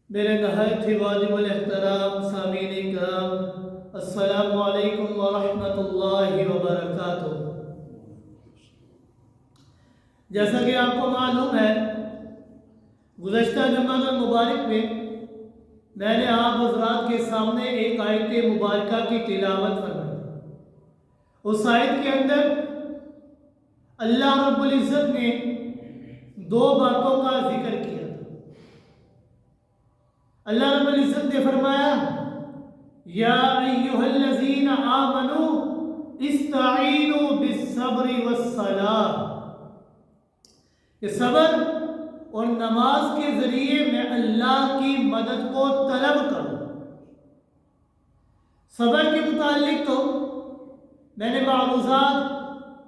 میرے نہایت ہی واجب الاحترام سامعین کرام، السلام علیکم ورحمۃ اللہ وبرکاتہ۔ جیسا کہ آپ کو معلوم ہے، گزشتہ جمعہ المبارک میں میں نے آپ حضرات کے سامنے ایک آیت مبارکہ کی تلاوت فرمائی۔ اس آیت کے اندر اللہ رب العزت نے دو باتوں کا ذکر کیا۔ اللہ رب العزت نے فرمایا، یا ایھا الذین آمنوا استعینوا بالصبر والصلاۃ، کہ صبر اور نماز کے ذریعے میں اللہ کی مدد کو طلب کروں۔ صبر کے متعلق تو میں نے معروضات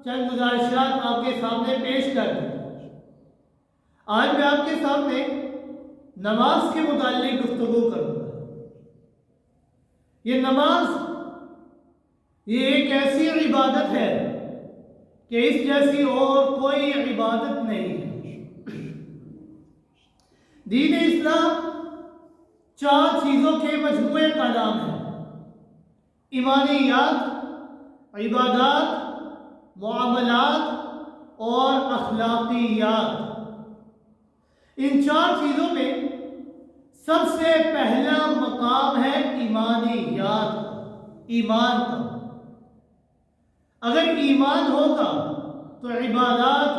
چند گزارشات آپ کے سامنے پیش کر دی۔ آج میں آپ کے سامنے نماز کے متعلق گفتگو کروں گا۔ یہ نماز یہ ایک ایسی عبادت ہے کہ اس جیسی اور کوئی عبادت نہیں ہے۔ دین اسلام چار چیزوں کے مجموعے کا نام ہے: ایمانیات، عبادات، معاملات اور اخلاقیات۔ ان چار چیزوں میں سب سے پہلا مقام ہے ایمانیات، ایمان کا۔ اگر ایمان ہوگا تو عبادات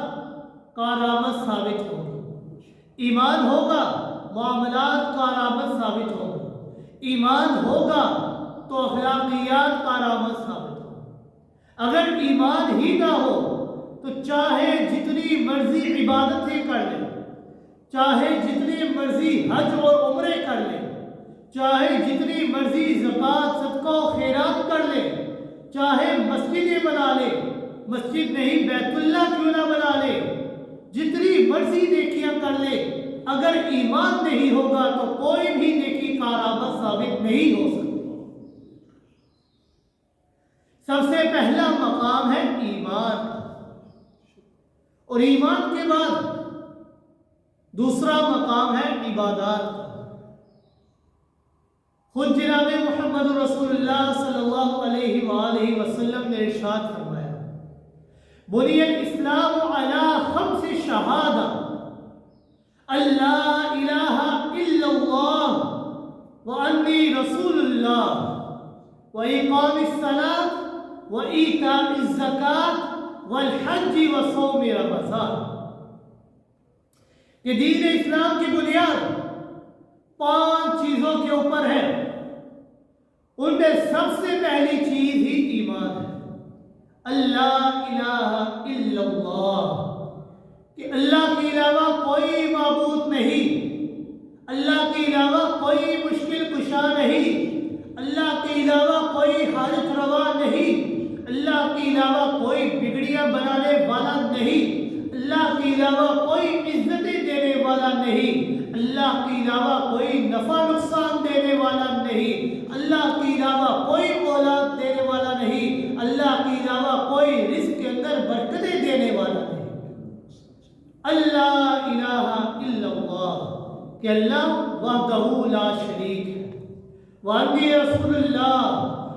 کارآمد ثابت ہوگی، ایمان ہوگا معاملات کارآمد ثابت ہوگی، ایمان ہوگا تو اخلاقیات کارآمد ثابت ہوگی۔ اگر ایمان ہی نہ ہو تو چاہے جتنی مرضی عبادتیں کر لیں، چاہے جتنی مرضی حج اور عمرے کر لیں، چاہے جتنی مرضی زکوٰۃ صدقہ و خیرات کر لیں، چاہے مسجدیں بنا لے، مسجد نہیں بیت اللہ کیوں نہ بنا لے، جتنی مرضی نیکیاں کر لے، اگر ایمان نہیں ہوگا تو کوئی بھی نیکی کارآمد ثابت نہیں ہو سکتی۔ سب سے پہلا مقام ہے ایمان، اور ایمان کے بعد دوسرا مقام ہے عبادات کا۔ خود جناب محمد رسول اللہ صلی اللہ علیہ وآلہ وسلم نے ارشاد فرمایا، بنی الاسلام علی خمس شہادہ، اللہ الہ الا اللہ وانی رسول اللہ واقام الصلاۃ وایتاء الزکاۃ والحج وصوم رمضان۔ یہ دین اسلام کی بنیاد 5 چیزوں کے اوپر ہے۔ ان میں سب سے پہلی چیز ہی ایمان ہے، اللہ الہ الا اللہ، کہ اللہ کے علاوہ کوئی معبود نہیں، اللہ کے علاوہ کوئی مشکل کشا نہیں، اللہ کے علاوہ کوئی حاجت روا نہیں، اللہ کے علاوہ کوئی بگڑیاں بنانے والا نہیں، اللہ کے علاوہ کوئی عزتیں دینے والا نہیں، اللہ کے علاوہ کوئی نفع نقصان دینے والا نہیں، اللہ کے علاوہ کوئی اولاد دینے والا نہیں، اللہ کے علاوہ کوئی رزق کے اندر برکتیں دینے والا نہیں۔ اللہ الہ الا اللہ، کہ اللہ وحدہ لا شریک ہے، وانی رسول اللہ،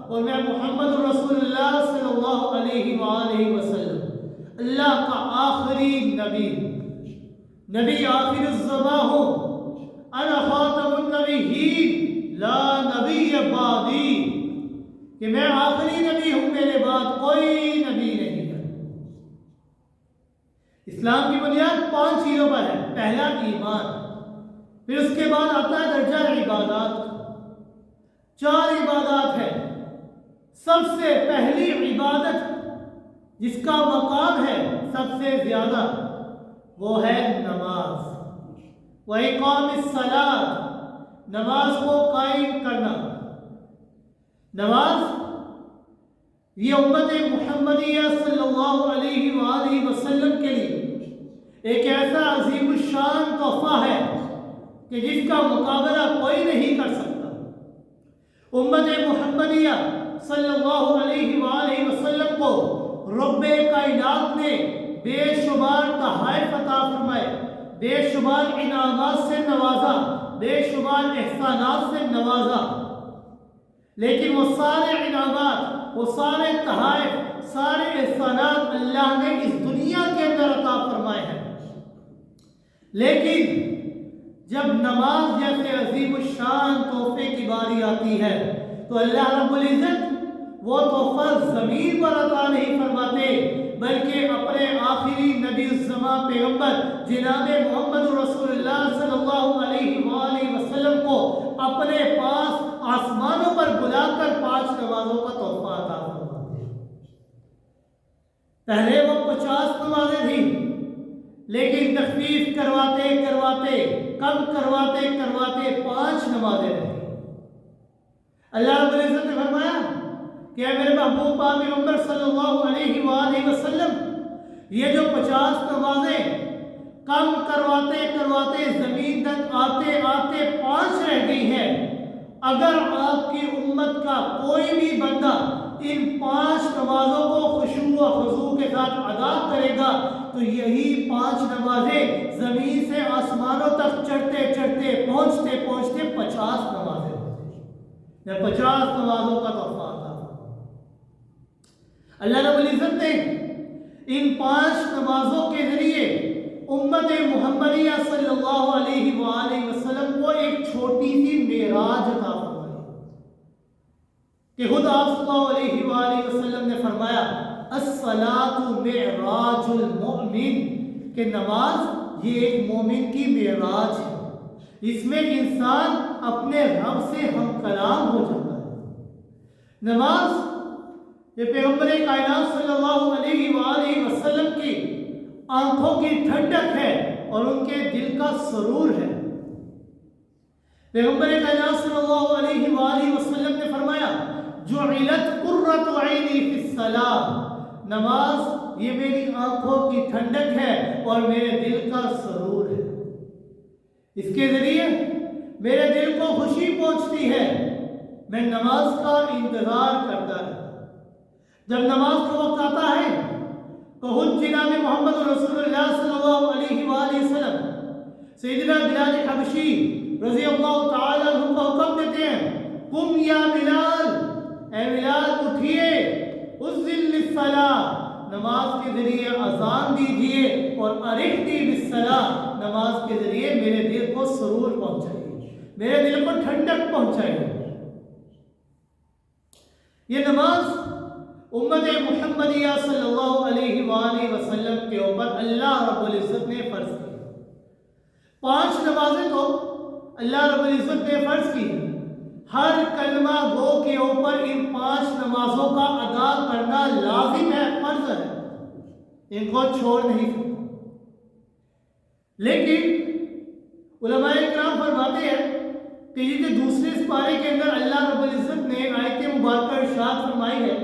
اور میں محمد رسول اللہ صلی اللہ علیہ وآلہ وسلم اللہ کا آخری نبی آخر الزماں ہوں، انا خاتم النبیین لا نبی بعدی، کہ میں آخری نبی ہوں، میرے بعد کوئی نبی نہیں ہے۔ اسلام کی بنیاد 5 چیزوں پر ہے۔ پہلا ایمان، پھر اس کے بعد آتا ہے درجہ عبادات، 4 عبادات ہیں۔ سب سے پہلی عبادت جس کا مقام ہے سب سے زیادہ، وہ ہے نماز، وإقام الصلاۃ، نماز کو قائم کرنا۔ نماز یہ امت محمدیہ صلی اللہ علیہ وآلہ وسلم کے لیے ایک ایسا عظیم الشان تحفہ ہے کہ جس کا مقابلہ کوئی نہیں کر سکتا۔ امت محمدیہ صلی اللہ علیہ وآلہ وسلم کو رب کائنات نے بے شمار تحائف عطا فرمائے، بے شمار انعامات سے نوازا، بے شمار احسانات سے نوازا، لیکن وہ سارے انعامات، وہ سارے تحائف، سارے احسانات اللہ نے اس دنیا کے اندر عطا فرمائے ہیں، لیکن جب نماز جیسے عظیم الشان تحفے کی باری آتی ہے تو اللہ رب العزت وہ تحفہ زمین پر عطا نہیں فرماتے، بلکہ اپنے آخری نبی الزماں پیغمبر جناب محمد رسول اللہ صلی اللہ علیہ وآلہ وسلم کو اپنے پاس آسمانوں پر بلا کر 5 نمازوں کا تحفہ عطا فرماتے ہیں۔ پہلے وہ 50 نمازیں تھیں، لیکن تخفیف کرواتے کرواتے، کم کرواتے کرواتے 5 نمازیں رہیں۔ اللہ رب العزت نے فرمایا کہ اے میرے محبوب پاک پیغمبر صلی اللہ علیہ وآلہ وسلم، یہ جو 50 نمازیں کم کرواتے کرواتے زمین تک آتے آتے 5 رہ گئی ہیں، اگر آپ کی امت کا کوئی بھی بندہ ان 5 نمازوں کو خشوع و خضوع کے ساتھ ادا کرے گا تو یہی 5 نمازیں زمین سے آسمانوں تک چڑھتے چڑھتے پہنچتے پہنچتے 50 نمازیں ہوتی ہیں۔ 50 نمازوں کا تحفہ تھا۔ اللہ رب العزت نے ان 5 نمازوں کے ذریعے امت محمدیہ صلی اللہ علیہ وآلہ وسلم کو ایک چھوٹی سی معراج عطا فرمائی کہ خود آپ صلی اللہ علیہ وآلہ وسلم نے فرمایا الصلاۃ معراج المؤمن، کہ نماز یہ ایک مومن کی معراج ہے، اس میں انسان اپنے رب سے ہم کلام ہو جاتا ہے۔ نماز یہ پیغمبر کائنات صلی اللہ علیہ وآلہ وسلم کی آنکھوں کی ٹھنڈک ہے اور ان کے دل کا سرور ہے۔ پیغمبر کائنات صلی اللہ علیہ وآلہ وسلم نے فرمایا جعلت قرۃ عینی فی الصلاۃ، نماز یہ میری آنکھوں کی ٹھنڈک ہے اور میرے دل کا سرور ہے، اس کے ذریعے میرے دل کو خوشی پہنچتی ہے، میں نماز کا انتظار کرتا رہتا۔ جب نماز کا وقت آتا ہے تو خود جناب محمد رسول اللہ صلی اللہ علیہ وآلہ وسلم سیدنا بلال حبشی رضی اللہ تعالیٰ عنہ کو حکم دیتے ہیں قم یا بلال، اے بلال اٹھیے، اذن للصلاۃ، نماز کے ذریعے اذان دیجئے، اور ارحنی بالصلاۃ، نماز کے ذریعے میرے دل کو سرور پہنچائیے، میرے دل کو ٹھنڈک پہنچائیے۔ یہ نماز امت محمدیہ صلی اللہ علیہ وآلہ وسلم کے اوپر اللہ رب العزت نے فرض کی۔ 5 نمازیں تو اللہ رب العزت نے فرض کی، ہر کلمہ گو کے اوپر ان 5 نمازوں کا ادا کرنا لازم ہے، فرض ہے، ان کو چھوڑ نہیں سکتا۔ لیکن علماء کرام فرماتے ہیں کہ یہ جو دوسرے سپارے کے اندر اللہ رب العزت نے آیت مبارکہ ارشاد فرمائی ہے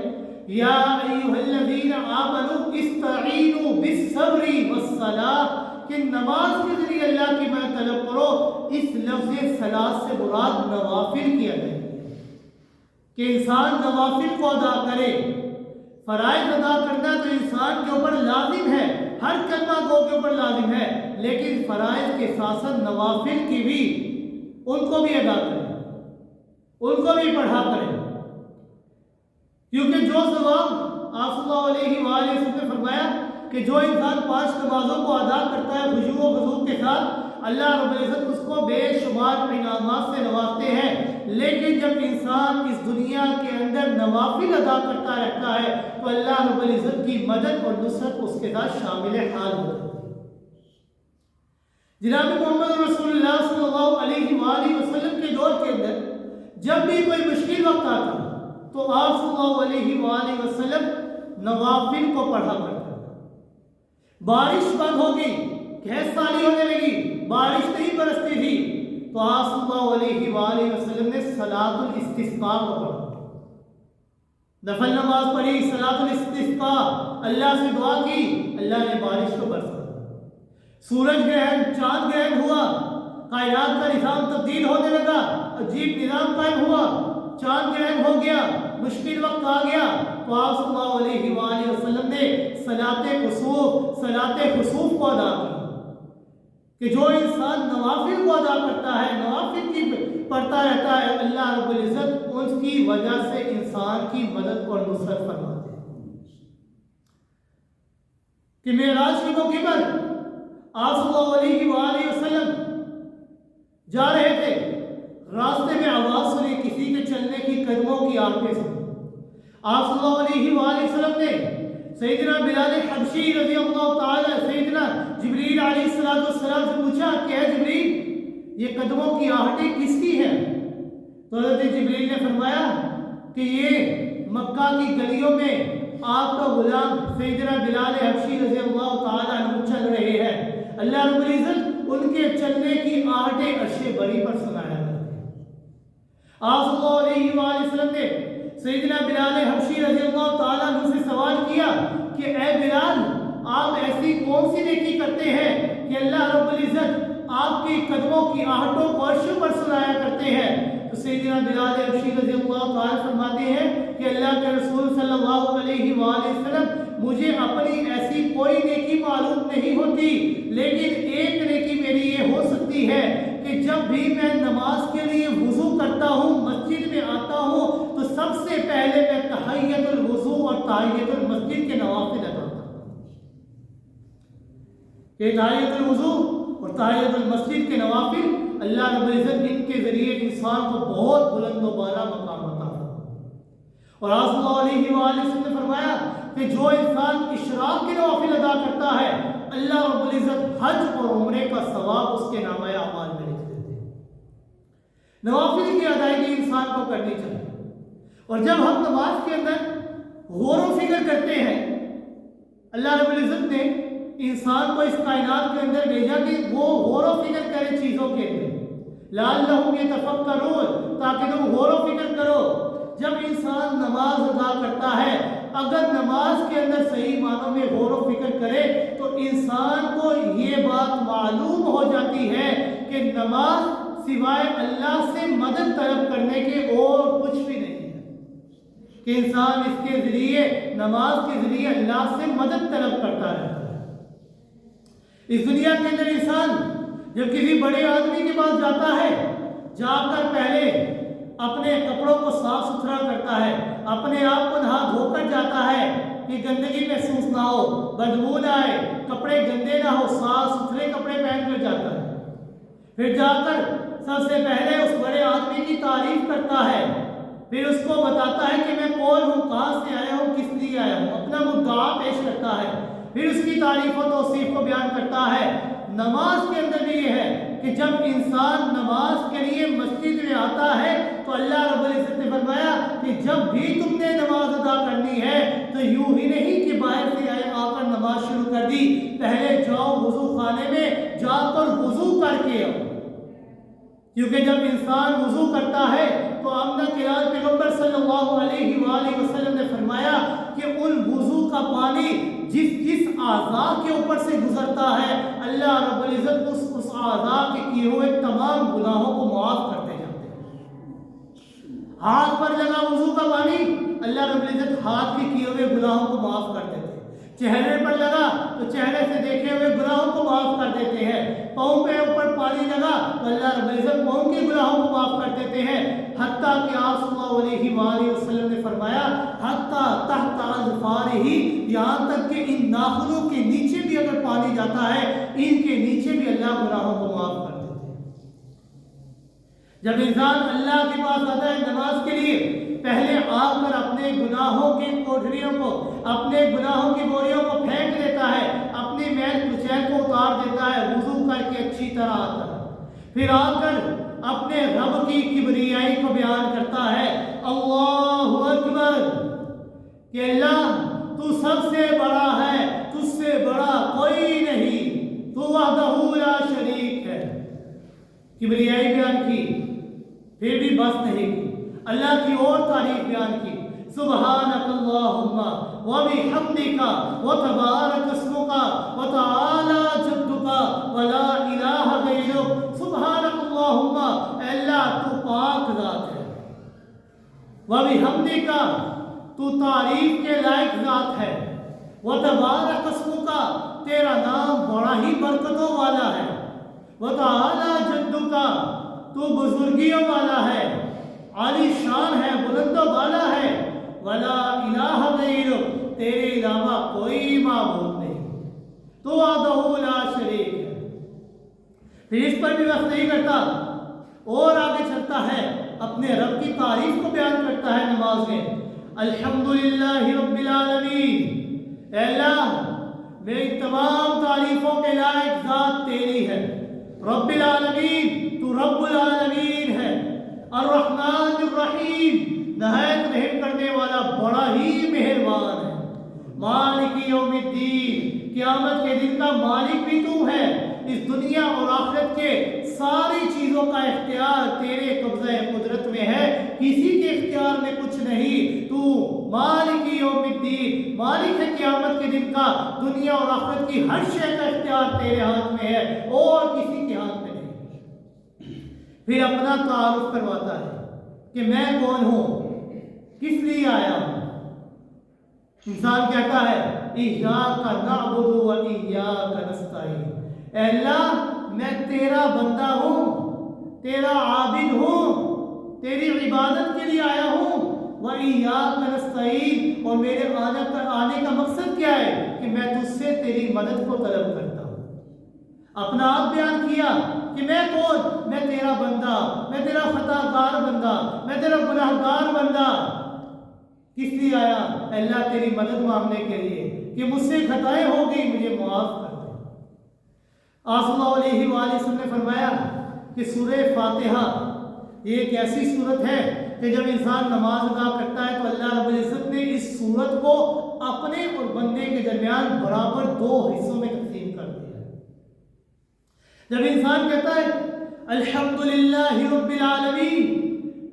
یا ایھا الذین آمنوا استعینوا بالصبر والصلاۃ، کہ نماز کے ذریعے اللہ کی مدد طلب کرو، اس لفظ صلاۃ سے مراد نوافل کیا گیا کہ انسان نوافل کو ادا کرے۔ فرائض ادا کرنا تو انسان کے اوپر لازم ہے، ہر کلمہ گو کے اوپر لازم ہے، لیکن فرائض کے ساتھ ساتھ نوافل کی بھی ان کو بھی ادا کریں، ان کو بھی پڑھا کریں، کیونکہ جو ثواب آپ صلی اللہ علیہ وآلہ وسلم نے فرمایا کہ جو انسان 5 نمازوں کو ادا کرتا ہے خشوع و خضوع کے ساتھ، اللہ رب العزت اس کو بے شمار انعامات سے نوازتے ہیں، لیکن جب انسان اس دنیا کے اندر نوافل ادا کرتا رہتا ہے تو اللہ رب العزت کی مدد اور نصرت اس کے ساتھ شامل حال ہو جاتی ہے۔ جناب محمد رسول اللہ صلی اللہ علیہ وآلہ وسلم کے دور کے اندر جب بھی کوئی مشکل وقت آتا تو آپ صلی اللہ علیہ وآلہ وسلم نوافل کو پڑھا کرتے۔ بارش بند ہو گئی، گھیس سالی ہونے لگی، بارش نہیں برستی تھی، تو آپ صلی اللہ علیہ وآلہ وسلم نے صلاۃ الاستسقاء کو پڑھا، نفل نماز پڑھی، صلاۃ الاستسقاء، اللہ سے دعا کی، اللہ نے بارش کو برسا۔ سورج گرہن، چاند گرہن ہوا، کائنات کا نظام تبدیل ہونے لگا، عجیب نظام قائم ہوا، چاند گرہن ہو گیا، مشکل وقت آ گیا، تو آپ صلی اللہ علیہ وآلہ وسلم نے صلاۃ خسوف کو ادا کی کہ جو انسان نوافل کو ادا کرتا ہے، نوافل پڑھتا رہتا ہے، اللہ رب العزت اس کی وجہ سے انسان کی مدد اور نصرت فرماتے ہیں۔ کہ معراج کے موقع پر آپ صلی اللہ علیہ وآلہ وسلم جا رہے تھے، راستے میں آواز سنی کسی کے چلنے کی قدموں کی آہٹیں سنی۔ آپ صلی اللہ علیہ وآلہ وسلم نے سیدنا بلال حبشی رضی اللہ تعالی سیدنا جبریل علیہ السلام سے پوچھا کہ اے جبریل، یہ قدموں کی آہٹیں کس کی ہیں؟ تو حضرت جبریل نے فرمایا کہ یہ مکہ کی گلیوں میں آپ کا غلام سیدنا بلال حبشی رضی اللہ تعالی عنہ چل رہے ہیں، اللہ رب العزت ان کے چلنے کی آہٹیں عرش بری پر سنایا کرتے ہیں۔ آپ صلی اللہ علیہ وآلہ وسلم نے سیدنا بلال حبشی رضی اللہ تعالیٰ عنہ سے سوال کیا کہ اے بلال، آپ ایسی کون سی نیکی کرتے ہیں کہ اللہ رب العزت آپ کی قدموں کی آہٹوں کو عرش پر سنایا کرتے ہیں؟ تو سیدنا بلال حبشی رضی اللہ تعالیٰ فرماتے ہیں کہ اللہ کے رسول صلی اللہ علیہ وآلہ وسلم، مجھے اپنی ایسی کوئی نیکی معلوم نہیں ہوتی، لیکن ایک نیکی میری یہ ہو سکتی ہے کہ جب بھی میں نماز کے لیے وضو کرتا ہوں، مسجد میں آتا ہوں، تو سب سے پہلے میں تحیت الوضو اور تحیت المسجد کے نوافل ادا کرتا ہوں۔ کہ تحیت الوضو اور تحیت المسجد کے نوافل اللہ رب العزت ان کے ذریعے انسان کو بہت بلند و بالا مقام عطا فرماتا ہے۔ اور آپ صلی اللہ علیہ وآلہ وسلم نے فرمایا کہ جو انسان اشراق کے نوافل ادا کرتا ہے، اللہ رب العزت حج اور عمرے کا ثواب اس کے نامہ اعمال میں لکھ دیتے ہیں۔ نوافل کی ادائیگی انسان کو کرنی چاہیے، اور جب ہم نماز کے اندر غور و فکر کرتے ہیں، اللہ رب العزت نے انسان کو اس کائنات کے اندر بھیجا کہ وہ غور و فکر کرے چیزوں کے اندر، لعلہم یتفکرون، تاکہ تم غور و فکر کرو۔ جب انسان نماز ادا کرتا ہے، اگر نماز کے اندر صحیح معنوں میں غور و فکر کرے تو انسان کو یہ بات معلوم ہو جاتی ہے کہ نماز سوائے اللہ سے مدد طلب کرنے کے اور کچھ بھی نہیں ہے، کہ انسان اس کے ذریعے، نماز کے ذریعے اللہ سے مدد طلب کرتا رہتا ہے۔ اس دنیا کے اندر انسان جب کسی بڑے آدمی کے پاس جاتا ہے، جا کر پہلے اپنے کپڑوں کو صاف ستھرا کرتا ہے، اپنے آپ کو نہا دھو کر جاتا ہے کہ گندگی محسوس نہ ہو، بدبو نہ آئے، کپڑے گندے نہ ہو، صاف ستھرے کپڑے پہن کر جاتا ہے۔ پھر جا کر سب سے پہلے اس بڑے آدمی کی تعریف کرتا ہے، پھر اس کو بتاتا ہے کہ میں کون ہوں، کہاں سے آیا ہوں، کس لیے آیا ہوں، اپنا مدعا پیش کرتا ہے، پھر اس کی تعریف و توصیف کو بیان کرتا ہے۔ نماز کے اندر بھی یہ ہے کہ جب انسان نماز کے لیے مسجد میں آتا ہے تو اللہ رب العزت نے فرمایا کہ جب بھی تم نے نماز ادا کرنی ہے تو یوں ہی نہیں کہ باہر سے آئے آ کر نماز شروع کر دی، پہلے جاؤ وضو خانے میں جا کر وضو کر کے آؤ، کیونکہ جب انسان وضو کرتا ہے تو آمنہ کلال پیغمبر صلی اللہ علیہ وآلہ وسلم نے فرمایا کہ ان وضو کا پانی جس اعضاء کے اوپر سے گزرتا ہے، اللہ رب العزت اس اعضاء کے کیے ہوئے تمام گناہوں کو معاف کرتے جاتے ہیں۔ ہاتھ پر لگا وضو کا پانی، اللہ رب العزت ہاتھ کے کیے ہوئے گناہوں کو معاف کر دیتے ہیں۔ چہرے پر لگا تو چہرے سے دیکھے ہوئے گناہوں کو معاف کر دیتے ہیں۔ پاؤں کے اوپر پانی لگا تو اللہ رب العزت پاؤں کے گناہوں کو معاف کر دیتے ہیں، حتیٰ کہ آپ صلی اللہ علیہ وآلہ وسلم نے فرمایا حتیٰ تحت اظفارہ، یہاں تک کہ ان ناخنوں کے نیچے بھی اگر پانی جاتا ہے، ان کے نیچے بھی اللہ گناہوں کو معاف کر دیتے ہیں۔ جب انسان اللہ کے پاس آتا ہے نماز کے لیے، پہلے آ کر اپنے گناہوں کی کوٹھریوں کو، اپنے گناہوں کی بوریوں کو پھینک دیتا ہے، اپنی میل کچیل کو اتار دیتا ہے، وضو کر کے اچھی طرح آتا ہے، پھر آ کر اپنے رب کی کبریائی کو بیان کرتا ہے، اللہ اکبر، کہ اللہ تو سب سے بڑا ہے، تجھ سے بڑا کوئی نہیں، تو وحدہ لا شریک ہے، کبریائی بیان کی، پھر بھی بس نہیں کی، اللہ کی اور تعریف بیان کی، سبحانک اللہم وبحمدک وتبارک اسمک وتعالی جدک ولا الہ غیرک، سبحانک اللہم، اے اللہ تو پاک ذات ہے، وبحمدک تو تعریف کے لائق ذات ہے، وتبارک اسمک تیرا نام بڑا ہی برکتوں والا ہے، وتعالی جدک تو بزرگیوں والا ہے، عالی شان ہے، بلند و بالا ہے، ولا الہ غیرک، تیرے علاوہ کوئی معبود نہیں، تو وحدہ لا شریک ہے۔ پھر اس پر بھی وقت نہیں کرتا اور آگے چلتا ہے، اپنے رب کی تعریف کو بیان کرتا ہے نماز میں، الحمدللہ رب العالمین، اے اللہ میری تمام تعریفوں کے لائق ذات تیری ہے، رب العالمین تو رب العالمین ہے، الرحمن الرحیم نہایت رحم کرنے والا بڑا ہی مہربان ہے، مالک یوم الدین قیامت کے دن کا مالک بھی تو ہے، اس دنیا اور آخرت کے ساری چیزوں کا اختیار تیرے قبضہ قدرت میں ہے، کسی کے اختیار میں کچھ نہیں، تو مالک یوم الدین مالک ہے قیامت کے دن کا، دنیا اور آخرت کی ہر شے کا اختیار تیرے ہاتھ میں ہے اور کسی کے ہاتھ میں نہیں۔ پھر اپنا تعارف کرواتا ہے کہ میں کون ہوں، کس لیے آیا ہوں۔ انسان کہتا ہے ایاک نعبد و ایاک نستعین، اے اللہ میں تیرا بندہ ہوں، تیرا عابد ہوں، تیری عبادت کے لیے آیا ہوں، وَإِيَّاكَ نَسْتَعِينُ، اور میرے آنے کا مقصد کیا ہے کہ میں تجھ سے تیری مدد کو طلب کرتا ہوں۔ اپنا آپ بیان کیا کہ میں کون، میں تیرا بندہ، میں تیرا خطا کار بندہ، میں تیرا گناہ گار بندہ۔ کس لیے آیا؟ اللہ تیری مدد مانگنے کے لیے کہ مجھ سے خطائیں ہو گئی، مجھے معاف کر دے۔ آپ صلی اللہ علیہ وآلہ وسلم نے فرمایا کہ سورہ فاتحہ یہ ایک ایسی صورت ہے کہ جب انسان نماز ادا کرتا ہے تو اللہ رب العزت نے اس صورت کو اپنے اور بندے کے درمیان برابر دو حصوں میں تقسیم کر دیا ہے۔ جب انسان کہتا ہے الحمدللہ رب العالمین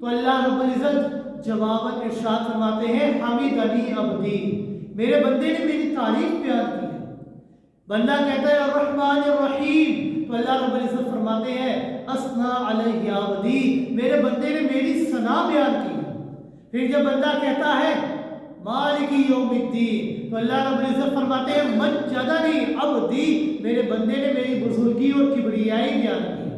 تو اللہ رب العزت جواباً ارشاد فرماتے ہیں حمدنی عبدی، میرے بندے نے میری تعریف بیان کی ہے۔ بندہ کہتا ہے الرحمن الرحیم تو اللہ رب العزت فرماتے ہیں اثنا علیہ عبدی، میرے بندے نے میری ثنا بیان کی ہے۔ پھر جب بندہ کہتا ہے مالک یوم الدین تو اللہ رب العزت فرماتے ہیں مجدنی عبدی، میرے بندے نے میری بزرگی اور کبریائی بیان کی ہے۔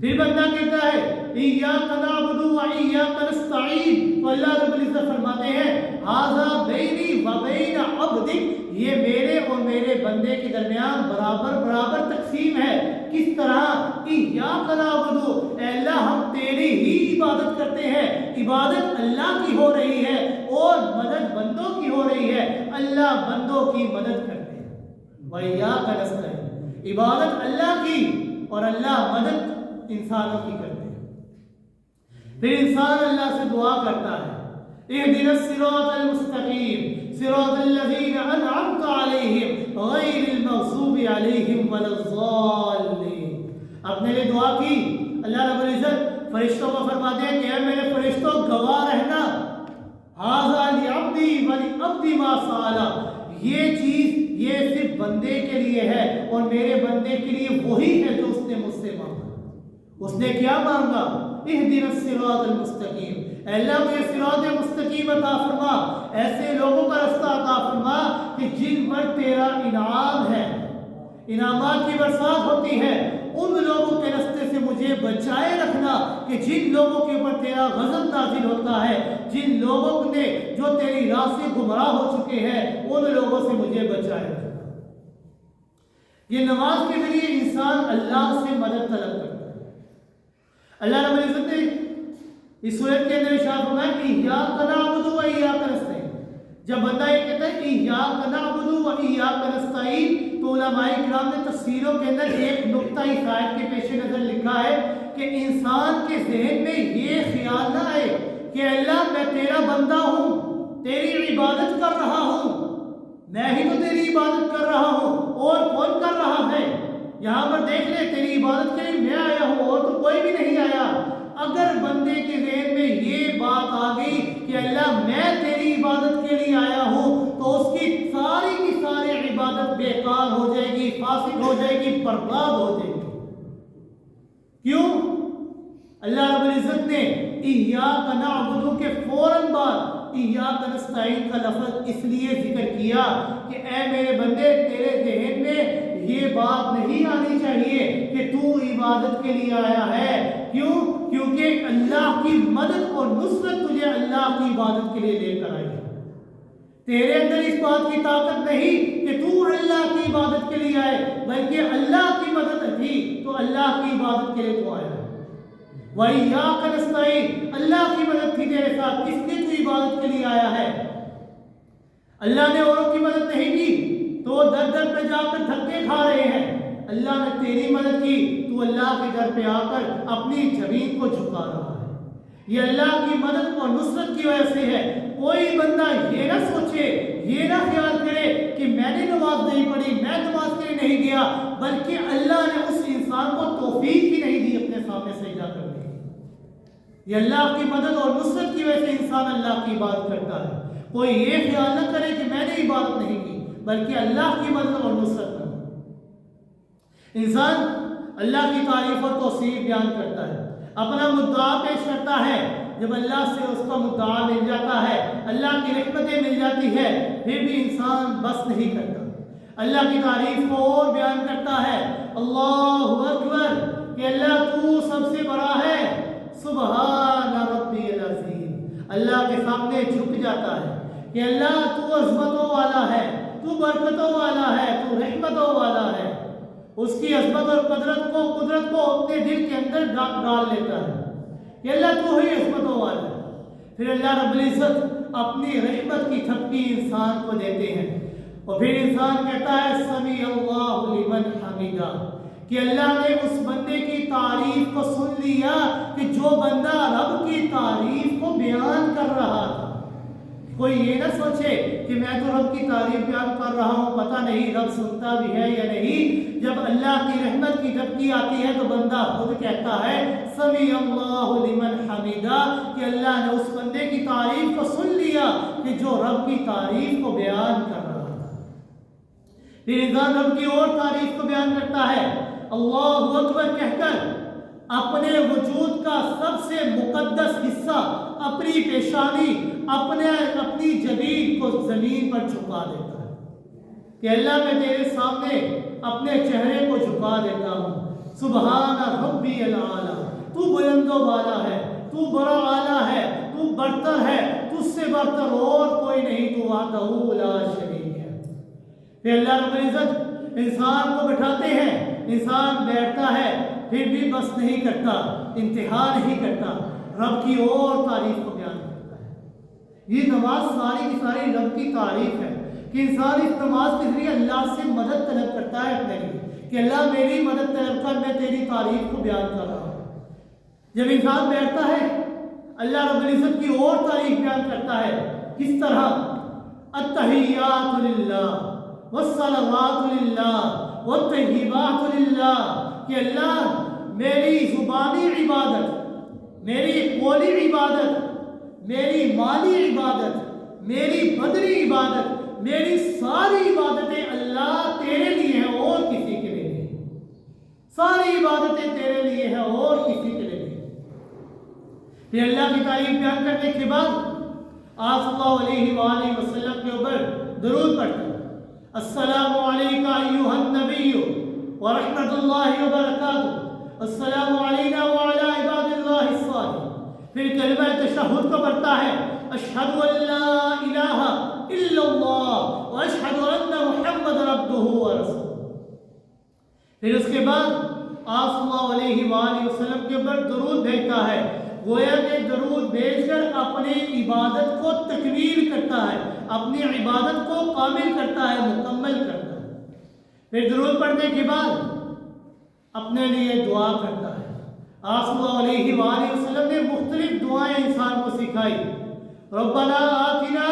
پھر بندہ کہتا ہے ایاک نعبد و ایاک نستعین تو اللہ رب العزت فرماتے ہیں ھذا بینی و بین عبدک، یہ میرے اور میرے بندے کے درمیان برابر برابر تقسیم ہے۔ کس طرح؟ ایاک نعبد، اے اللہ ہم تیری ہی عبادت کرتے ہیں، عبادت اللہ کی ہو رہی ہے اور مدد بندوں کی ہو رہی ہے، اللہ بندوں کی مدد کرتے ہیں۔ وَإِيَّاكَ نَسْتَعِينُ، عبادت اللہ کی اور اللہ مدد انسانوں کی کرتے ہیں۔ پھر انسان اللہ سے دعا کرتا ہے اهدنا الصراط المستقیم صراط الذین انعمت علیہم غیر المغضوب علیہم ولا الضالین۔ اپنے لیے دعا کی، اللہ رب العزت فرشتوں کو فرماتے ہیں کہ اے میرے فرشتوں گواہ رہنا، ھذا لعبدی ولعبدی ما سأل، یہ چیز یہ صرف بندے کے لیے ہے اور میرے بندے کے لیے وہی ہے جو اس نے مجھ سے مانگا۔ اس نے کیا مانگا؟ اہدنا الصراط المستقیم، اے اللہ مجھے صراط مستقیم عطا فرما، ایسے لوگوں کا رستہ عطا فرما کہ جن پر تیرا انعام ہے، انعامات کی برسات ہوتی ہے، ان لوگوں کے رستے سے مجھے بچائے رکھنا کہ جن لوگوں کے اوپر تیرا غضب نازل ہوتا ہے، جن لوگوں نے جو تیری راہ سے گمراہ ہو چکے ہیں، ان لوگوں سے مجھے بچائے رکھنا۔ یہ نماز کے ذریعے انسان اللہ سے مدد طلب کرتا ہے۔ اللہ رب العزت نے اس صورت کے اندر ارشاد فرمایا کہ ایاک نعبد و ایاک نستعین، جب بندہ یہ کہتا ہے ایاک نعبد و ایاک نستعین تو علماء کرام نے تفسیروں کے اندر ایک نقطہ اس آیت کے پیش نظر لکھا ہے کہ انسان کے ذہن میں یہ خیال نہ آئے کہ اللہ میں تیرا بندہ ہوں، تیری عبادت کر رہا ہوں، میں ہی تو تیری عبادت کر رہا ہوں، اور کون کر رہا ہے؟ یہاں پر دیکھ لے تیری عبادت کے لیے میں آیا ہوں اور تو کوئی بھی نہیں آیا۔ اگر بندے کے ذہن میں یہ بات آ گئی کہ اللہ میں تیری عبادت کے لیے آیا ہوں تو اس کی ساری عبادت بیکار ہو جائے گی، فاسد ہو جائے گی، برباد ہو جائے گی۔ کیوں؟ اللہ رب العزت نے ایاک نعبد کے فوراً بعد ایاک نستعین کا لفظ اس لیے ذکر کیا کہ اے میرے بندے تیرے ذہن میں یہ بات نہیں آنی چاہیے کہ تو عبادت کے لیے آیا ہے، کیوں؟ کیونکہ اللہ کی مدد اور نصرت تجھے اللہ کی عبادت کے لیے لے کر آئی ہے۔ تیرے اندر اس بات کی طاقت نہیں کہ تو اللہ کی عبادت کے لیے آئے، بلکہ اللہ کی مدد تھی تو اللہ کی عبادت کے لیے تو آیا ہے۔ وَإِيَّاكَ نَسْتَعِينُ، اللہ کی مدد تھی تیرے ساتھ، اس لیے تو عبادت کے لیے آیا ہے۔ اللہ نے اوروں کی مدد نہیں کی تو وہ در در پہ جا کر دھکے کھا رہے ہیں، اللہ نے تیری مدد کی تو اللہ کے در پہ آ کر اپنی زمین کو جھکا رہا ہے۔ یہ اللہ کی مدد اور نصرت کی وجہ سے ہے۔ کوئی بندہ یہ نہ سوچے، یہ نہ خیال کرے کہ میں نے نماز نہیں پڑھی، میں نماز کے لیے نہیں گیا، بلکہ اللہ نے اس انسان کو توفیق ہی نہیں دی اپنے سامنے سجدہ کرنے کی۔ یہ اللہ کی مدد اور نصرت کی وجہ سے انسان اللہ کی عبادت کرتا ہے۔ کوئی یہ خیال نہ کرے کہ میں نے عبادت نہیں کی، بلکہ اللہ کی مدد اور نصرت میں انسان اللہ کی تعریف اور توصیف بیان کرتا ہے، اپنا مدعا پیش کرتا ہے۔ جب اللہ سے اس کا مدعا مل جاتا ہے، اللہ کی رحمتیں مل جاتی ہے، پھر بھی انسان بس نہیں کرتا، اللہ کی تعریف کو اور بیان کرتا ہے۔ اللہ اکبر، کہ اللہ تو سب سے بڑا ہے، سبحان ربی العظیم، اللہ کے سامنے جھک جاتا ہے کہ اللہ تو عظمتوں والا ہے، تو برکتوں والا ہے، تو رحمتوں والا ہے۔ اس کی عظمت اور قدرت کو اپنے دل کے اندر ڈال لیتا ہے کہ اللہ تو ہی عظمتوں والا ہے۔ پھر اللہ رب العزت اپنی رحمت کی تھپکی انسان کو دیتے ہیں، اور پھر انسان کہتا ہے سمیع اللہ لمن حمیدہ، کہ اللہ نے اس بندے کی تعریف کو سن لیا کہ جو بندہ رب کی تعریف کو بیان کر رہا تھا۔ کوئی یہ نہ سوچے کہ میں تو رب کی تعریف بیان کر رہا ہوں، پتہ نہیں رب سنتا بھی ہے یا نہیں۔ جب اللہ کی رحمت کی جھپکی آتی ہے تو بندہ خود کہتا ہے سمیع اللہ لمن حمیدہ، کہ اللہ نے اس بندے کی تعریف کو سن لیا کہ جو رب کی تعریف کو بیان کر رہا تھا۔ پھر انسان رب کی اور تعریف کو بیان کرتا ہے، اللہ اکبر کہہ کر اپنے وجود کا سب سے مقدس حصہ، اپنی پیشانی، اپنی جبین کو زمین پر جھکا دیتا ہے کہ اللہ میں تیرے سامنے اپنے چہرے کو جھکا دیتا ہوں۔ سبحان ربی العالی، تو بلند و بالا ہے، تو بڑا اعلیٰ ہے، تو برتر ہے، تجھ سے برتر اور کوئی نہیں، تو وحدہ لا شریک ہے۔ پھر اللہ رب العزت انسان کو بٹھاتے ہیں، انسان بیٹھتا ہے، پھر بھی بس نہیں کرتا، انتہا نہیں کرتا، رب کی اور تعریف کو بیان کرتا ہے۔ یہ نماز ساری کی ساری رب کی تعریف ہے کہ انسان اس نماز کے ذریعے اللہ سے مدد طلب کرتا ہے اپنے لیے، کہ اللہ میری مدد طلب کر، میں تیری تعریف کو بیان کر رہا ہوں۔ جب انسان بیٹھتا ہے اللہ رب العزت کی اور تعریف بیان کرتا ہے، کس طرح؟ التحیات للہ والصلوات للہ والطیبات للہ، کہ اللہ میری زبانی عبادت، میری قولی عبادت، میری مالی عبادت، میری بدنی عبادت، میری ساری عبادتیں اللہ تیرے لیے ہیں اور کسی کے لیے نہیں۔ ساری عبادتیں تیرے لیے ہیں اور کسی کے لیے نہیں۔ پھر اللہ کی تعریف بیان کرنے کے بعد آپ صلی اللہ علیہ وآلہ وسلم کے اوپر درود پڑھتے ہیں، السلام علیکہ ایھا النبی ورحمۃ اللہ وبرکاتہ، السلام علینا وعلی عباد اللہ الصالحین۔ پھر کلمہ تشہد کو پڑھتا ہے، اشہد ان لا الہ الا اللہ واشہد ان محمد عبدہ ورسولہ۔ پھر اس کے بعد آپ صلی اللہ علیہ وآلہ وسلم کے اوپر درود بھیجتا ہے، گویا کہ درود بھیج کر اپنی عبادت کو تکمیل کرتا ہے، اپنی عبادت کو کامل کرتا ہے، مکمل کرتا ہے۔ پھر درود پڑھنے کے بعد اپنے لیے دعا کرتا ہے۔ آپ صلی اللہ علیہ وآلہ وسلم نے مختلف دعائیں انسان کو سکھائی، ربنا آتنا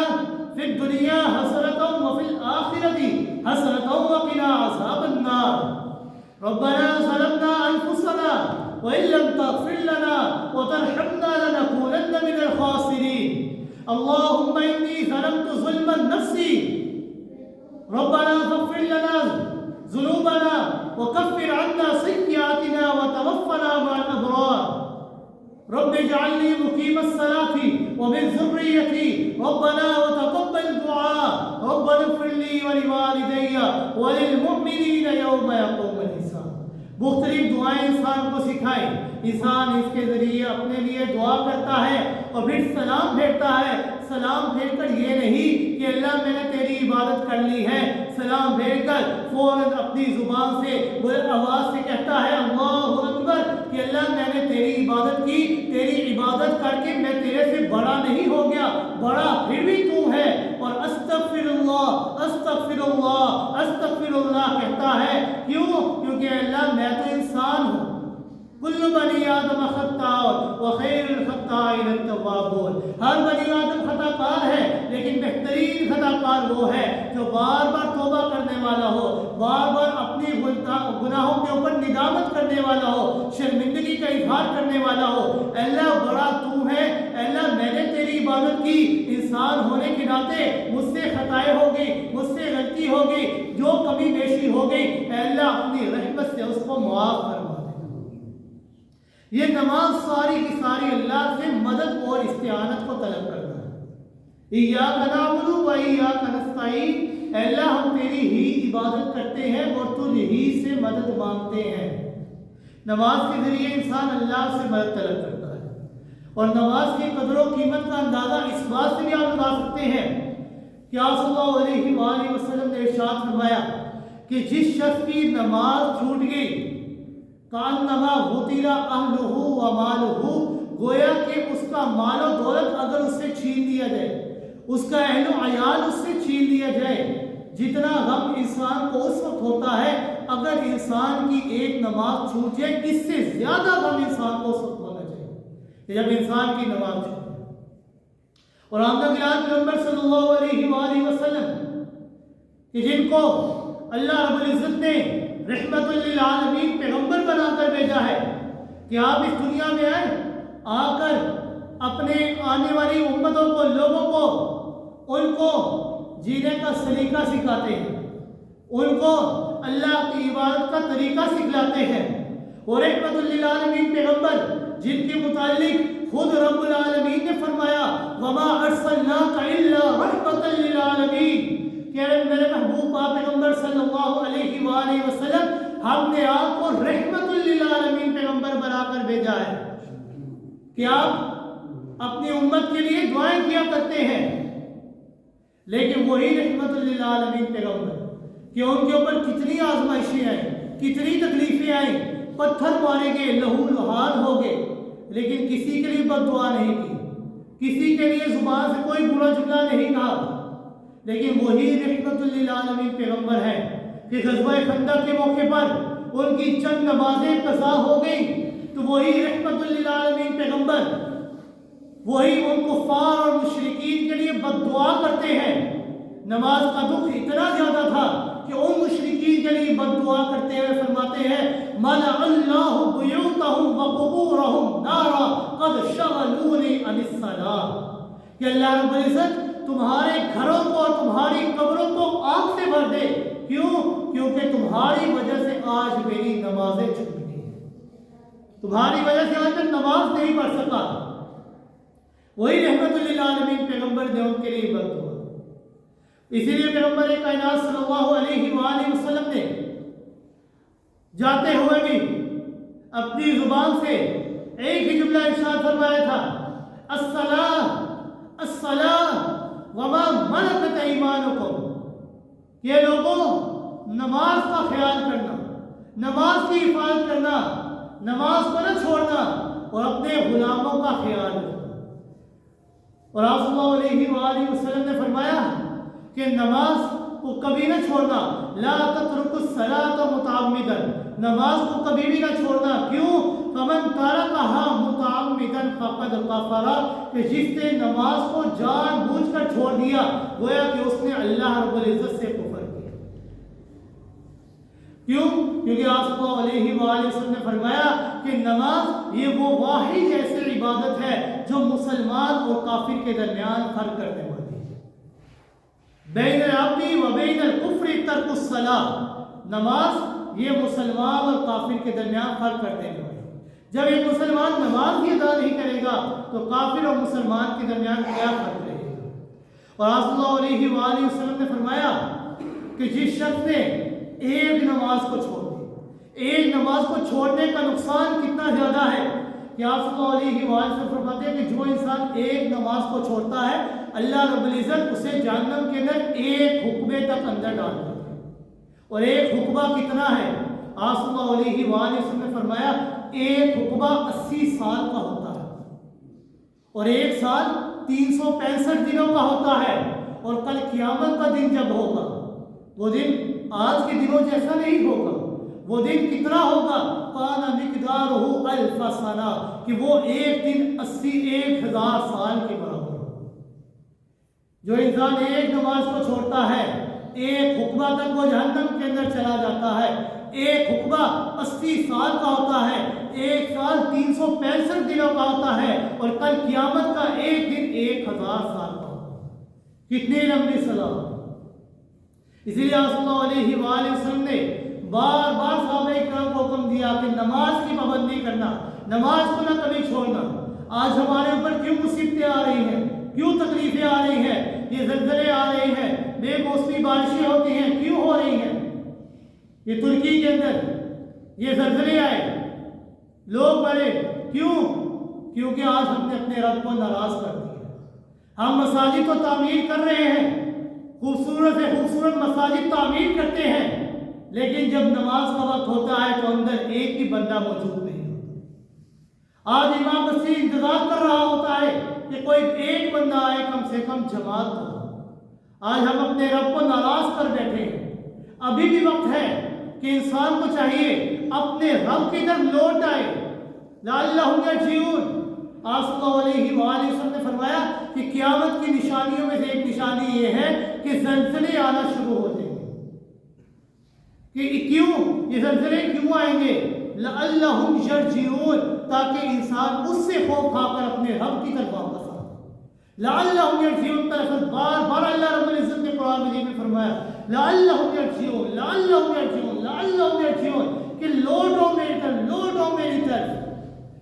فی الدنیا حسنۃ وفی الآخرۃ حسنۃ وقنا عذاب النار، ربنا ظلمنا انفسنا وإن لم تغفر لنا وترحمنا لنكونن من الخاسرين، اللهم إني ظلمت ظلما نفسي، ربنا فاغفر لنا ذنوبنا وكفر عنا سيئاتنا وتوفنا مع الأبرار، رب اجعلني مقيم الصلاة ومن ذريتي ربنا وتقبل دعاء، ربنا اغفر لي ولوالدي وللمؤمنين يوم يقوم الحساب۔ مختلف دعائیں انسان کو سکھائیں، انسان اس کے ذریعے اپنے لیے دعا کرتا ہے اور پھر سلام پھیرتا ہے۔ سلام پھیر کر یہ نہیں کہ اللہ میں نے تیری عبادت کر لی ہے، سلام پھیر کر فوراً اپنی زبان سے آواز سے کہتا ہے اللہ اکبر کہ اللہ میں نے تیری عبادت کی، تیری عبادت کر کے میں تیرے سے بڑا نہیں ہو گیا، بڑا پھر بھی تو ہے، اور استغفر اللہ استغفر اللہ استغفر اللہ کہتا ہے۔ کیوں؟ کیونکہ اللہ میں تو انسان ہوں، کل بنی آدم خطاء وخیر الخطائین التوابون، ہر بنی آدم خطا کار ہے لیکن بہترین خطا کار وہ ہے جو بار بار توبہ کرنے والا ہو، بار بار اپنی گناہوں کے اوپر ندامت کرنے والا ہو، شرمندگی کا اظہار کرنے والا ہو۔ اللہ بڑا تو ہے، اللہ میں نے تیری عبادت کی، انسان ہونے کے ناطے مجھ سے خطائیں ہو گئی، مجھ سے غلطی ہو گئی، جو کمی بیشی ہو گئی، اللہ اپنی رحمت سے اس کو معاف فرما۔ یہ نماز ساری کی ساری اللہ سے مدد اور استعانت کو طلب کرتا ہے۔ ایاک نعبد و ایاک نستعین، اے اللہ ہم تیری ہی عبادت کرتے ہیں اور تجھ ہی سے مدد مانگتے ہیں۔ نماز کے ذریعے انسان اللہ سے مدد طلب کرتا ہے، اور نماز کی قدر و قیمت کا اندازہ اس بات سے بھی آپ لگا سکتے ہیں کہ آپ صلی اللہ علیہ وآلہ وسلم نے ارشاد فرمایا کہ جس شخص کی نماز چھوٹ گئی کانما غتیر اہلہ و مالہ، گویا کہ اس کا مال و دولت اگر اس سے چھین لیا جائے، اس کا اہل و عیال اس سے چھین لیا جائے، جتنا غم انسان کو اس وقت ہوتا ہے اگر انسان کی ایک نماز چھوٹ جائے، اس سے زیادہ غم انسان کو اس وقت ہونا چاہیے کہ جب انسان کی نماز چھوٹ جائے۔ اور آقا گرامی پیغمبر صلی اللہ علیہ وآلہ وسلم کہ جن کو اللہ رب العزت نے رحمت للعالمین پیغمبر بنا کر بھیجا ہے کہ آپ اس دنیا میں آئے، آ کر اپنے آنے والی امتوں کو، لوگوں کو، ان کو جینے کا سلیقہ سکھاتے ہیں، ان کو اللہ کی عبادت کا طریقہ سکھلاتے ہیں۔ اور رحمت للعالمین پیغمبر جن کے متعلق خود رب العالمین نے فرمایا وما ارسلناک الا رحمت للعالمین، کہ میرے محبوب پاک پیغمبر صلی اللہ علیہ وآلہ وسلم ہم نے آپ کو رحمت للعالمین پیغمبر بنا کر بھیجا ہے کہ آپ اپنی امت کے لیے دعائیں کیا کرتے ہیں، لیکن وہی رحمت للعالمین پیغمبر کہ ان کے اوپر کتنی آزمائشیں آئیں، کتنی تکلیفیں آئیں، پتھر مارے گئے، لہو لہان ہو گئے، لیکن کسی کے لیے بد دعا نہیں کی، کسی کے لیے زبان سے کوئی برا جملہ نہیں کہا، لیکن وہی رحمت للعالمین پیغمبر ہے کہ غزوہ خندق کے موقع پر ان کی چند نمازیں قضا ہو گئی تو وہی رحمت للعالمین پیغمبر وہی ان کفار اور مشرکین کے لیے بد دعا کرتے ہیں۔ نماز کا دکھ اتنا زیادہ تھا کہ ان مشرکین کے لیے بد دعا کرتے ہوئے فرماتے ہیں مَلَعَ اللَّهُ بُيُوتَهُمْ وَقُبُورَهُمْ نَارًا قَدْ شَغَلُونِي عَنِ الصَّلَاةِ، کہ اللہ رب العزت تمہارے گھروں کو اور تمہاری قبروں کو آگ سے بھر دے۔ کیوں؟ کیونکہ تمہاری وجہ سے آج میری نمازیں چھوٹ گئی، تمہاری وجہ سے آج میں نماز نہیں پڑھ سکا۔ وہی رحمت للعالمین پیغمبر نے ان کے لیے بد دعا، اسی لیے پیغمبر کائنات صلی اللہ علیہ وآلہ وسلم نے جاتے ہوئے بھی اپنی زبان سے ایک ہی جملہ ارشاد فرمایا تھا الصلاۃ الصلاۃ وما ملکت ایمانکم، یہ لوگوں نماز کا خیال کرنا، نماز کی حفاظت کرنا، نماز کو نہ چھوڑنا اور اپنے غلاموں کا خیال رکھنا۔ اور آپ صلی اللہ علیہ وآلہ وسلم نے فرمایا کہ نماز کو کبھی نہ چھوڑنا، لا تترکوا الصلاۃ متعمدا، نماز کو کبھی بھی نہ چھوڑنا۔ کیوں؟ فمن ترکها متعمدا فقد کفر، کہ جس نے نماز کو جان بوجھ کر چھوڑ دیا گویا کہ اس نے اللہ رب العزت سے کفر کیا۔ کیوں؟ کیونکہ آپ صلی اللہ علیہ وآلہ وسلم نے فرمایا کہ نماز یہ وہ واحد ایسی عبادت ہے جو مسلمان اور کافر کے درمیان فرق کرنے والی ہے۔ بین العبد و بین الکفر ترک الصلاۃ، نماز یہ مسلمان اور کافر کے درمیان فرق کر دینے والی ہے۔ جب ایک مسلمان نماز ہی ادا نہیں کرے گا تو کافر اور مسلمان کے درمیان کیا فرق رہے گا؟ اور آپ صلی اللہ علیہ وآلہ وسلم نے فرمایا کہ جس شخص نے ایک نماز کو چھوڑ دی، ایک نماز کو چھوڑنے کا نقصان کتنا زیادہ ہے کہ آپ صلی اللہ علیہ وسلم فرماتے ہیں کہ جو انسان ایک نماز کو چھوڑتا ہے اللہ رب العزت اسے جہنم کے اندر ایک حقبے تک اندر ڈال دیتا ہے. اور ایک حقبہ کتنا ہے؟ آپ صلی اللہ علیہ وسلم نے فرمایا ایک حقبہ 80 سال کا ہوتا ہے اور ایک سال 365 دنوں کا ہوتا ہے. اور کل قیامت کا دن جب ہوگا وہ دن آج کے دنوں جیسا نہیں ہوگا. وہ دن کتنا ہوگا؟ کان مقدارہ الف سنہ، کہ وہ ایک دن 80,000 سال کے برابر ہوگا. جو انسان ایک نماز کو چھوڑتا ہے ایک حقبہ تک وہ جہنم کے اندر چلا جاتا ہے. ایک حقبہ 80 سال کا ہوتا ہے، ایک سال 365 دنوں کا ہوتا ہے اور کل قیامت کا ایک دن 1000 سال کا ہوتا ہے. کتنی لمبی سزا. اسی لیے صلی اللہ علیہ وآلہ وسلم نے بار بار صحابہ کرام کو حکم دیا کہ نماز کی پابندی کرنا، نماز کو نہ کبھی چھوڑنا. آج ہمارے اوپر کیوں مصیبتیں آ رہی ہیں، کیوں تکلیفیں آ رہی ہیں، یہ زلزلے آ رہے ہیں، بے موسمی بارشیں ہوتی ہیں، کیوں ہو رہی ہیں؟ یہ ترکی کے اندر یہ زلزلے آئے، لوگ مرے، کیوں؟ کیونکہ آج ہم نے اپنے رب کو ناراض کر دیا. ہم مساجد کو تعمیر کر رہے ہیں، خوبصورت سے خوبصورت مساجد تعمیر کرتے ہیں، لیکن جب نماز کا وقت ہوتا ہے تو اندر ایک بھی بندہ موجود نہیں ہوتا. آج امام مسجد انتظار کر رہا ہوتا ہے کہ کوئی ایک بندہ آئے، کم سے کم جماعت ہو. آج ہم اپنے رب کو ناراض کر بیٹھے ہیں. ابھی بھی وقت ہے کہ انسان کو چاہیے اپنے رب کی طرف لوٹ آئے. لعلہم یرجعون. آپ صلی اللہ علیہ وآلہ وسلم نے فرمایا کہ قیامت کی نشانیوں میں سے ایک نشانی یہ ہے کہ زلزلے آنا شروع ہو جائیں گے. کہ کیوں یہ زلزلے کیوں آئیں گے؟ لعلہم یرجعون، تاکہ انسان اس سے خوف کھا کر اپنے رب کی طرف واپس آئے. لعلہم یرجعون کا لفظ بار بار اللہ رب العزت نے قرآن مجید میں فرمایا. لعلہم یرجعون، لعلہم یرجعون، لعلہم یرجعون، کہ لوٹو میری طرف، لوٹو میری طرف،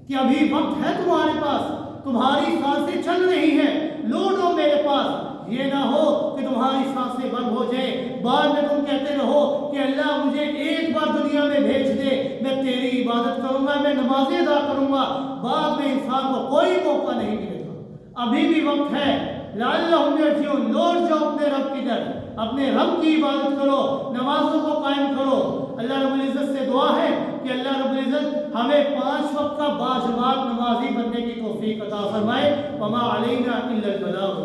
کہ ابھی وقت ہے تمہارے پاس، تمہاری سانسیں چل رہی ہیں، لوٹو میرے پاس. یہ نہ ہو کہ تمہاری سانسیں بند ہو جائیں، بعد میں تم کہتے رہو کہ اللہ مجھے ایک بار دنیا میں بھیج دے، میں تیری عبادت کروں گا، میں نمازیں ادا کروں گا. بعد میں انسان کو کوئی موقع نہیں ملے گا. ابھی بھی وقت ہے. لعلہم یرجعون، لوٹ جاؤ اپنے رب کی طرف، اپنے رب کی عبادت کرو، نمازوں کو قائم کرو. اللہ رب العزت سے دعا ہے کہ اللہ رب العزت ہمیں 5 وقت کا باجماعت نمازی بننے کی توفیق عطا فرمائے. وما علینا الا البلاغ.